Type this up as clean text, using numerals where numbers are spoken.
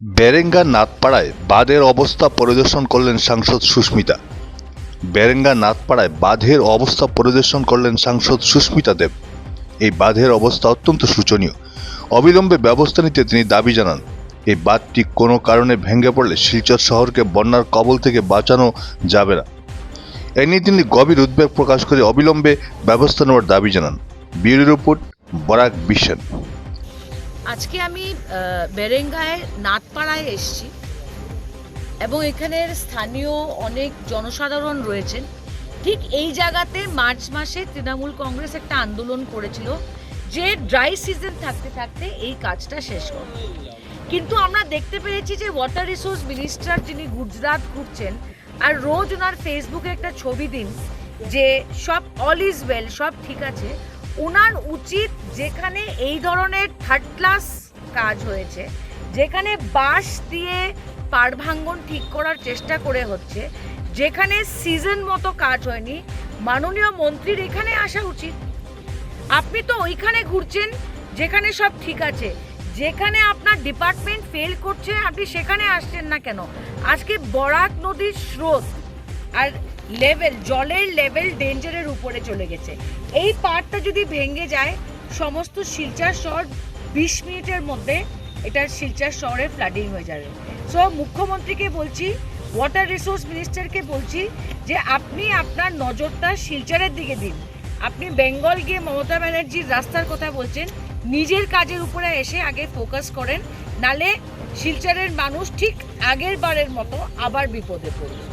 বেরেঙ্গা নাথপাড়ায় বাঁধের অবস্থা পরিদর্শন করলেন সাংসদ সুস্মিতা। বেরেঙ্গা নাথপাড়ায় বাঁধের অবস্থা পরিদর্শন করলেন সাংসদ সুস্মিতা দেব। এই বাঁধের অবস্থা অত্যন্ত শোচনীয়। অবিলম্বে ব্যবস্থা নিতে তিনি দাবি জানান। এই বাঁধটি কোনো কারণে ভেঙে পড়লে শিলচর শহরকে বন্যার কবল থেকে বাঁচানো যাবে না। এ নিয়ে তিনি গভীর উদ্বেগ প্রকাশ করে অবিলম্বে ব্যবস্থা নেওয়ার দাবি জানান। Bureau report, Barak vision. আজকে আমি বেরেঙ্গায় নাথপাড়ায় এসেছি এবং এখানের স্থানীয় অনেক জনসাধারণ রয়েছেন। ঠিক এই জায়গাতে মার্চ মাসে তৃণমূল কংগ্রেস একটা আন্দোলন করেছিল যে ড্রাই সিজন থাকতে থাকতে এই কাজটা শেষ করবে। কিন্তু আমরা দেখতে পেরেছি যে ওয়াটার রিসোর্স মিনিস্টার যিনি গুজরাট ঘুরছেন আর রোজ ওনার ফেসবুকে একটা ছবি দিন যে সব অল ইজ ওয়েল, সব ঠিক আছে। ওনার উচিত যেখানে এই ধরনের থার্ড ক্লাস কাজ হয়েছে, যেখানে বাঁশ দিয়ে পাড় ভাঙ্গন ঠিক করার চেষ্টা করে হচ্ছে, যেখানে সিজন মতো কাজ হয়নি, মাননীয় মন্ত্রীর এখানে আসা উচিত। আপনি তো ওইখানে ঘুরছেন যেখানে সব ঠিক আছে, যেখানে আপনার ডিপার্টমেন্ট ফেল করছে আপনি সেখানে আসছেন না কেন? আজকে বরাক নদীর স্রোত আর লেভেল, জলের লেভেল ডেঞ্জারের উপরে চলে গেছে। এই পাড়টা যদি ভেঙে যায় সমস্ত শিলচর শহর 20 মিনিটের মধ্যে এটার শিলচর শহরে ফ্লাডিং হয়ে যাবে। সো মুখ্যমন্ত্রীকে বলছি, ওয়াটার রিসোর্স মিনিস্টারকে বলছি যে আপনি আপনার নজরটা শিলচরের দিকে দিন। আপনি বেঙ্গল গিয়ে মমতা ব্যানার্জির রাস্তার কথা বলছেন, নিজের কাজের উপরে এসে আগে ফোকাস করেন, নালে শিলচরের মানুষ ঠিক আগের বারের মতো আবার বিপদে পড়বে।